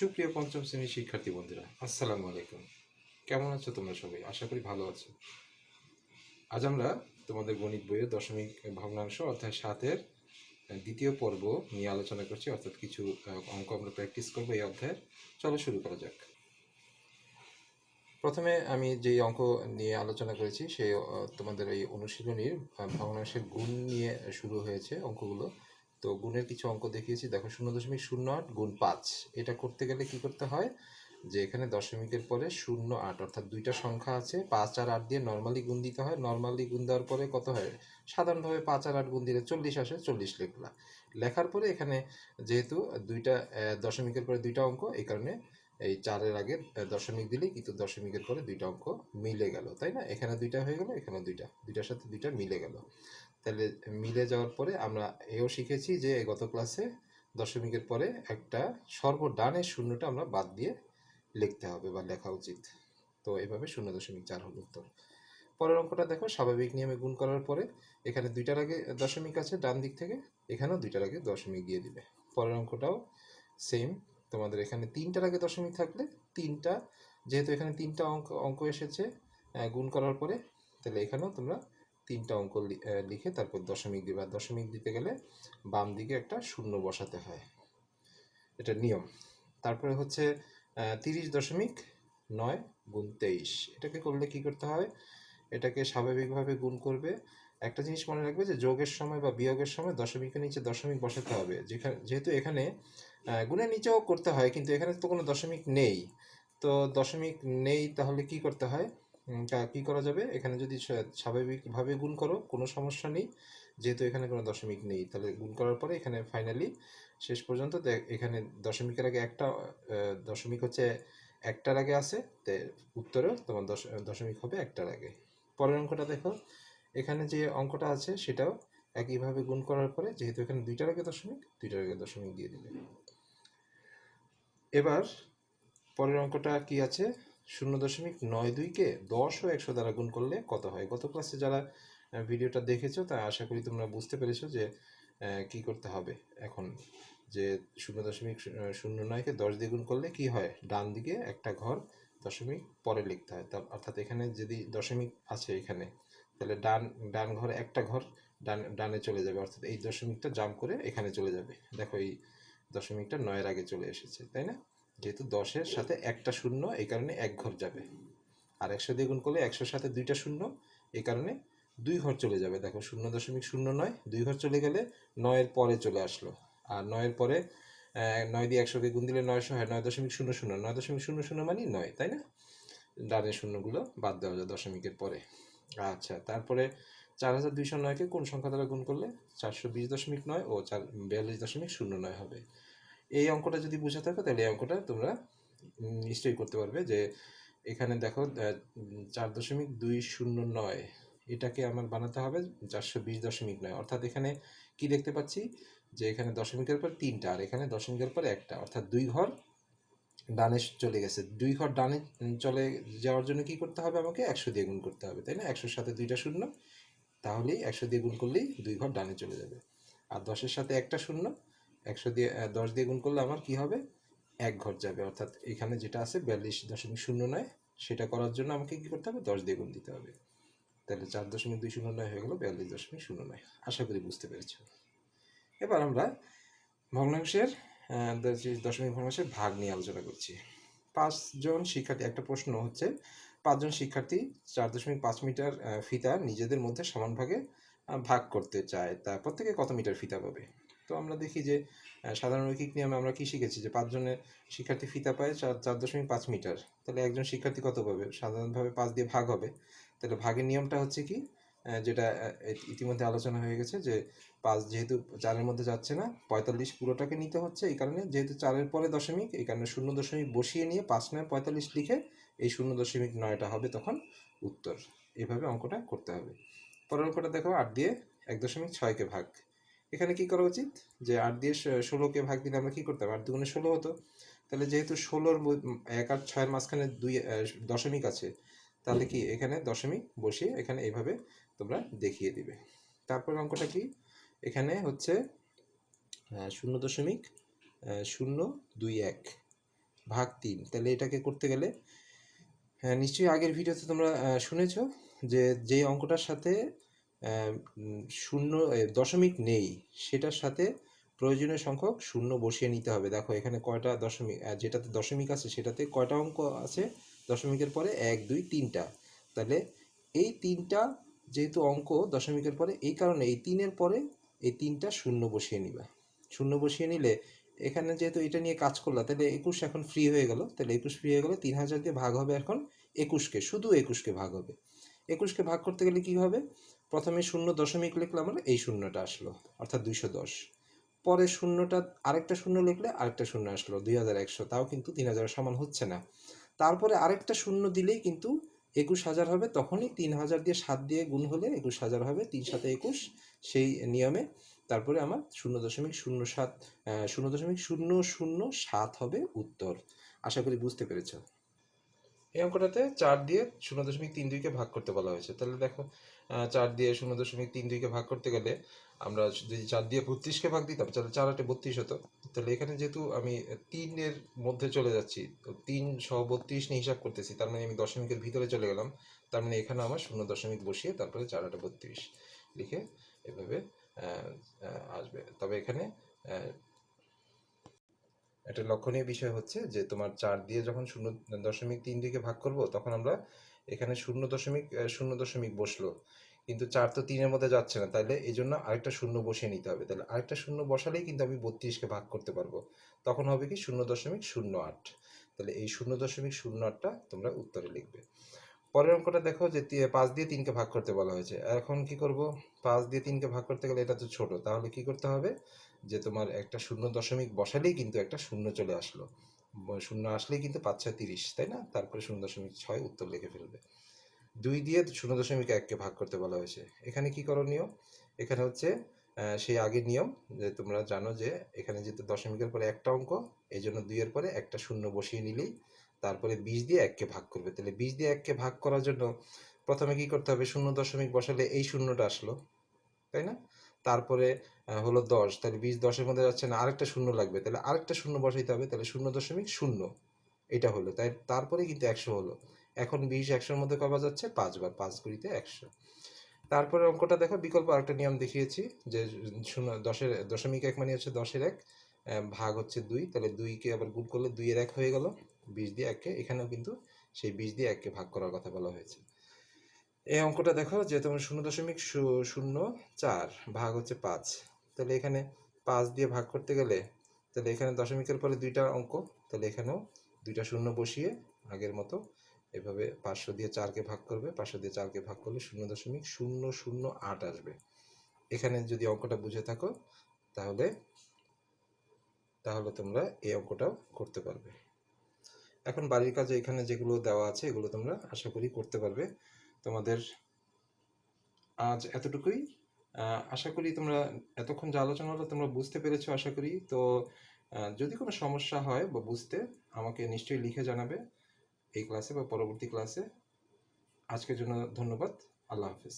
সুপ্রিয় পঞ্চম শ্রেণীর শিক্ষার্থী বন্ধুরা, আসসালামু আলাইকুম। কেমন আছো তোমরা সবাই? আশা করি ভালো আছো। আজ আমরা তোমাদের গণিত বইয়ের দশমিক ভগ্নাংশ অধ্যায় 7-এর দ্বিতীয় পর্ব নিয়ে আলোচনা করছি, অর্থাৎ কিছু অঙ্ক আমরা প্র্যাকটিস করবো এই অধ্যায়ের। চলো শুরু করা যাক। প্রথমে আমি যেই অঙ্ক নিয়ে আলোচনা করেছি সেই তোমাদের এই অনুশীলনীর ভগ্নাংশের গুণ নিয়ে শুরু হয়েছে অঙ্কগুলো। তো গুণের কিছু অঙ্ক দেখিয়েছি, দেখো 0.08 গুণ 5। এটা করতে গেলে কি করতে হয়, যে এখানে দশমিকের পরে 0.8 অর্থাৎ দুইটা সংখ্যা আছে, 5 আর 8 দিয়ে নর্মালি গুণ দিতে হয়। নর্মালি গুণ দেওয়ার পরে কত হয়, সাধারণভাবে 5 আর 8 গুণ দিলে 40 আসে, 40 লিখলা। লেখার পরে এখানে যেহেতু দুইটা দশমিকের পরে দুইটা অঙ্ক, এই কারণে এই 4-এর আগে দশমিক দিলেই কিন্তু দশমিকের পরে দুইটা অঙ্ক মিলে গেল, তাই না? এখানে দুইটা হয়ে গেল, এখানে দুইটা, দুইটার সাথে দুইটা মিলে গেল। তাহলে মিলে যাওয়ার পরে আমরা এও শিখেছি যে গত ক্লাসে দশমিকের পরে একটা সর্বডানের শূন্যটা আমরা বাদ দিয়ে লিখতে হবে বা লেখা উচিত। তো এভাবে 0.4 হল উত্তর। পরের অঙ্কটা দেখো, স্বাভাবিক নিয়মে গুণ করার পরে এখানে দুইটার আগে দশমিক আছে ডান দিক থেকে, এখানেও দুইটার আগে দশমিক দিয়ে দিবে। পরের অঙ্কটাও সেম, তোমাদের এখানে তিনটার আগে দশমিক থাকলে তিনটা, যেহেতু এখানে তিনটা অঙ্ক অঙ্ক এসেছে গুণ করার পরে, তাহলে এখানেও তোমরা তিনটা অঙ্ক লিখে তারপর দশমিক দিবে। আর দশমিক দিতে গেলে বাম দিকে একটা শূন্য বসাতে হয়, এটা নিয়ম। তারপরে হচ্ছে 30.9 গুণ 23। এটাকে করলে কি করতে হয়, এটাকে স্বাভাবিকভাবে গুণ করবে। একটা জিনিস মনে রাখবে যে যোগের সময় বা বিয়োগের সময় দশমিকের নিচে দশমিক বসাতে হবে। যেহেতু এখানে গুণের নিচেও করতে হয়, কিন্তু এখানে তো কোনো দশমিক নেই। তো দশমিক নেই, তাহলে কি করতে হয়, কি করা যাবে, এখানে যদি স্বাভাবিকভাবে গুণ করো কোনো সমস্যা নেই। যেহেতু এখানে কোনো দশমিক নেই, তাহলে গুণ করার পরে এখানে ফাইনালি শেষ পর্যন্ত এখানে দশমিকের আগে একটা দশমিক হচ্ছে একটার আগে আছে, তো উত্তরেও তোমার দশমিক হবে একটার আগে। পরের অঙ্কটা দেখো, এখানে যে অঙ্কটা আছে সেটাও একইভাবে গুণ করার পরে, যেহেতু এখানে দুইটার আগে দশমিক, দুইটার আগে দশমিক দিয়ে দিবে। এবার পরের অঙ্কটা কি আছে, 0.92কে 10 ও 100 দ্বারা গুণ করলে কত হয়। গত ক্লাসে যারা ভিডিওটা দেখেছো তা আশা করি তোমরা বুঝতে পেরেছো যে কি করতে হবে এখন। যে 0.09কে 10 দিয়ে গুণ করলে কি হয়, ডান দিকে একটা ঘর দশমিক পরে লিখতে হয়। অর্থাৎ এখানে যদি দশমিক আছে এখানে, তাহলে ডান ডান ঘরে একটা ঘর ডানে চলে যাবে, অর্থাৎ এই দশমিকটা জাম্প করে এখানে চলে যাবে। দেখো এই দশমিকটা 9-এর আগে চলে এসেছে, তাই না? যেহেতু 10-এর সাথে একটা শূন্য, এই কারণে এক ঘর যাবে। আর 100 দিয়ে গুণ করলে 100-র সাথে দুইটা শূন্য, এই কারণে দুই ঘর চলে যাবে। দেখো 0.09 দুই ঘর চলে গেলে 9-এর পরে চলে আসলো। আর 9-এর পরে 9 দিয়ে 100কে গুণ দিলে 900 হয়, 9.00, 9.00 মানে 9, তাই না? ডানের শূন্যগুলো বাদ দেওয়া যায় দশমিকের পরে। আচ্ছা, তারপরে 4209কে কোন সংখ্যা দ্বারা গুণ করলে 420.9 ও 42.09 হবে। এই অঙ্কটা যদি বুঝে থাকো তাহলে এই অঙ্কটা তোমরা নিশ্চয়ই করতে পারবে। যে এখানে দেখো 4.209, এটাকে আমার বানাতে হবে 420.9, অর্থাৎ এখানে কি দেখতে পাচ্ছি, যে এখানে দশমিকের পর তিনটা আর এখানে দশমিকের পর একটা, অর্থাৎ দুই ঘর ডানে চলে গেছে। দুই ঘর ডানে চলে যাওয়ার জন্য কি করতে হবে, আমাকে 100 দিয়ে গুণ করতে হবে, তাই না? 100-র সাথে দুইটা শূন্য, তাহলেই 100 দিয়ে গুণ করলেই দুই ঘর ডানে চলে যাবে। আর 10-এর সাথে একটা শূন্য, 100 দিয়ে 10 দিয়ে গুণ করলে আমার কি হবে, এক ঘর যাবে। অর্থাৎ এখানে যেটা আছে 42.09, সেটা করার জন্য আমাকে কি করতে হবে, 10 দিয়ে গুণ দিতে হবে। তাহলে 4.209 হয়ে গেল 42.09। আশা করি বুঝতে পেরেছ। এবার আমরা ভগ্নাংশের দশমিক ভগ্নাংশের ভাগ নিয়ে আলোচনা করছি। 5 জন শিক্ষার্থী, একটা প্রশ্ন হচ্ছে 5 জন শিক্ষার্থী 4.5 মিটার ফিতা নিজেদের মধ্যে সমান ভাগে ভাগ করতে চায়, তা প্রত্যেকে কত মিটার ফিতা পাবে। তো আমরা দেখি যে সাধারণ রৈখিক নিয়মে আমরা কি শিখেছি, যে 5 জনের শিক্ষার্থী ফিতা পায় 4.5 মিটার, তাহলে একজন শিক্ষার্থী কত পাবে, সাধারণভাবে 5 দিয়ে ভাগ হবে। তাহলে ভাগের নিয়মটা হচ্ছে কি, যেটা ইতিমধ্যে আলোচনা হয়ে গেছে, যে 5 যেহেতু 4-এর মধ্যে যাচ্ছে না, 45 পুরোটাকে নিতে হচ্ছে। এই কারণে যেহেতু 4-এর পরে দশমিক, এই কারণে 0 দশমিক বসিয়ে নিয়ে 5×9 = 45 লিখে এই 0.9টা হবে তখন উত্তর। এভাবে অঙ্কটা করতে হবে। পরের অঙ্কটা দেখো, 8 দিয়ে 1.6কে ভাগ। এখানে কি করা উচিত, যে 8 দিয়ে 16কে ভাগ দিলে আমরা কি করতাম, 8 দুগুণে 16 হতো। তাহলে যেহেতু 16-র 1 আর 6-এর মাঝখানে দুই দশমিক আছে, তাহলে কি এখানে দশমিক বসিয়ে এখানে এইভাবে তোমরা দেখিয়ে দিবে। তারপর অঙ্কটা কি, এখানে হচ্ছে 0.021, ভাগ 3, তাহলে এটাকে করতে গেলে হ্যাঁ নিশ্চয়ই আগের ভিডিওতে তোমরা শুনেছো যে যেই অঙ্কটার সাথে শূন্য দশমিক নেই সেটার সাথে প্রয়োজনীয় সংখ্যক শূন্য বসিয়ে নিতে হবে। দেখো এখানে কয়টা দশমিক, যেটাতে দশমিক আছে সেটাতে কয়টা অঙ্ক আছে দশমিকের পরে, 1 2 3টা। তাহলে এই 3টা যেহেতু অঙ্ক দশমিকের পরে, এই কারণে এই 3-এর পরে এই 3টা শূন্য বসিয়ে নিবা। শূন্য বসিয়ে নিলে এখানে যেহেতু এটা নিয়ে কাজ করলা, তাহলে 21 এখন ফ্রি হয়ে গেল। তাহলে 21 ফ্রি হয়ে গেলে 3000 দিয়ে ভাগ হবে এখন 21কে, শুধু 21কে ভাগ হবে। 21কে ভাগ করতে গেলে কি হবে, প্রথমে শূন্য দশমিক লিখলাম, মানে এই শূন্যটা আসলো অর্থাৎ 210। পরে শূন্যটা আরেকটা শূন্য লিখলে আরেকটা শূন্য আসলো 2100, তাও কিন্তু 3000 সমান হচ্ছে না। তারপরে আরেকটা শূন্য দিলেই কিন্তু 21000 হবে, তখনই 3000 দিয়ে 7 দিয়ে গুণ হলে 21000 হবে, 3 7 21 সেই নিয়মে। তারপরে আমার 0.07 0.007 হবে উত্তর। আশা করি বুঝতে পেরেছ। এই অঙ্কটাতে 4 দিয়ে 0.32কে ভাগ করতে বলা হয়েছে। তাহলে দেখো 4 দিয়ে 0.32কে ভাগ করতে গেলে আমরা যদি 4 দিয়ে 32কে ভাগ দিতাম তাহলে 4 8 32 হতো। তাহলে এখানে যেহেতু আমি 3-এর মধ্যে চলে যাচ্ছি, তো 3 সহ 32 নিয়ে হিসাব করতেছি, তার মানে আমি দশমিকের ভিতরে চলে গেলাম। তার মানে এখানে আমার 0 বসিয়ে তারপরে 4 8 32 লিখে এভাবে আসবে। তবে এখানে একটা লক্ষণীয় বিষয় হচ্ছে যে তোমার 4 দিয়ে যখন 0.32কে ভাগ করব তখন আমরা এখানে 0.0 বসলো, কিন্তু 4 তো 3-এর মধ্যে যাচ্ছে না, তাহলে এই জন্য আরেকটা শূন্য বসিয়ে নিতে হবে। তাহলে আরেকটা শূন্য বসালেই কিন্তু আমি 32কে ভাগ করতে পারবো। তখন হবে কি 0.08। তাহলে এই 0.08টা তোমরা উত্তরে লিখবে। পরের অঙ্কটা দেখো যে 5 দিয়ে 3কে ভাগ করতে বলা হয়েছে। এখন কি করব, 5 দিয়ে 3কে ভাগ করতে গেলে এটা তো ছোট, তাহলে কি করতে হবে যে তোমার একটা 0 বসালেই কিন্তু একটা শূন্য চলে আসলো। শূন্য আসলেই কিন্তু 5 6 30, তাই না? তারপরে 0.6 উত্তর লিখে ফেলবে। 2 দিয়ে 0.1কে ভাগ করতে বলা হয়েছে। এখানে কি করণীয়, এখানে হচ্ছে সেই আগের নিয়ম, যে তোমরা জানো যে এখানে যেহেতু দশমিকের পরে একটা অঙ্ক, এই জন্য 2-এর পরে একটা শূন্য বসিয়ে নিলেই তারপরে 20 দিয়ে 1কে ভাগ করবে। তাহলে 20 দিয়ে 1কে ভাগ করার জন্য প্রথমে কি করতে হবে, 0 বসালে এই শূন্যটা আসলো, তাই না? তারপরে হলো 10, তাহলে 20 10-এর মধ্যে যাচ্ছে না, আরেকটা শূন্য লাগবে, তাহলে আরেকটা শূন্য বসাইতে হবে, তাহলে 0.0 এটা হলো, তাই তারপরে কিন্তু 100 হলো। এখন 20 100-এর মধ্যে কবার যাচ্ছে, 5 বার, 5 গুণিতে 100। তারপরে অঙ্কটা দেখো, বিকল্প আরেকটা নিয়ম দেখিয়েছি যে 10-এর 1 মানে হচ্ছে 10-এর 1 ভাগ হচ্ছে 2, তাহলে 2কে আবার গুণ করলে 2-এর 1 হয়ে গেল। 20 দিয়ে 1কে, এখানেও কিন্তু সেই 20 দিয়ে 1কে ভাগ করার কথা বলা হয়েছে। এই অঙ্কটা দেখো যে তোমার 0.04 ভাগ হচ্ছে 5, তাহলে এখানে 5 দিয়ে ভাগ করতে গেলে, তাহলে এখানে দশমিকের পরে 2টা অঙ্ক, তাহলে এখানেও 2টা শূন্য বসিয়ে আগের মতো এভাবে 500 দিয়ে 4কে ভাগ করবে, 500 দিয়ে 4কে ভাগ করলে 0.008 আসবে। এখানে যদি অঙ্কটা বুঝে থাকো তাহলে তাহলে তোমরা এই অঙ্কটাও করতে পারবে। এখন বাড়ির কাজে এখানে যেগুলো দেওয়া আছে এগুলো তোমরা আশা করি করতে পারবে। তোমাদের আজ এতটুকুই। আশা করি তোমরা এতক্ষণ যে আলোচনা হলো তোমরা বুঝতে পেরেছো আশা করি। তো যদি কোনো সমস্যা হয় বা বুঝতে, আমাকে নিশ্চয়ই লিখে জানাবে এই ক্লাসে বা পরবর্তী ক্লাসে। আজকের জন্য ধন্যবাদ। আল্লাহ হাফিজ।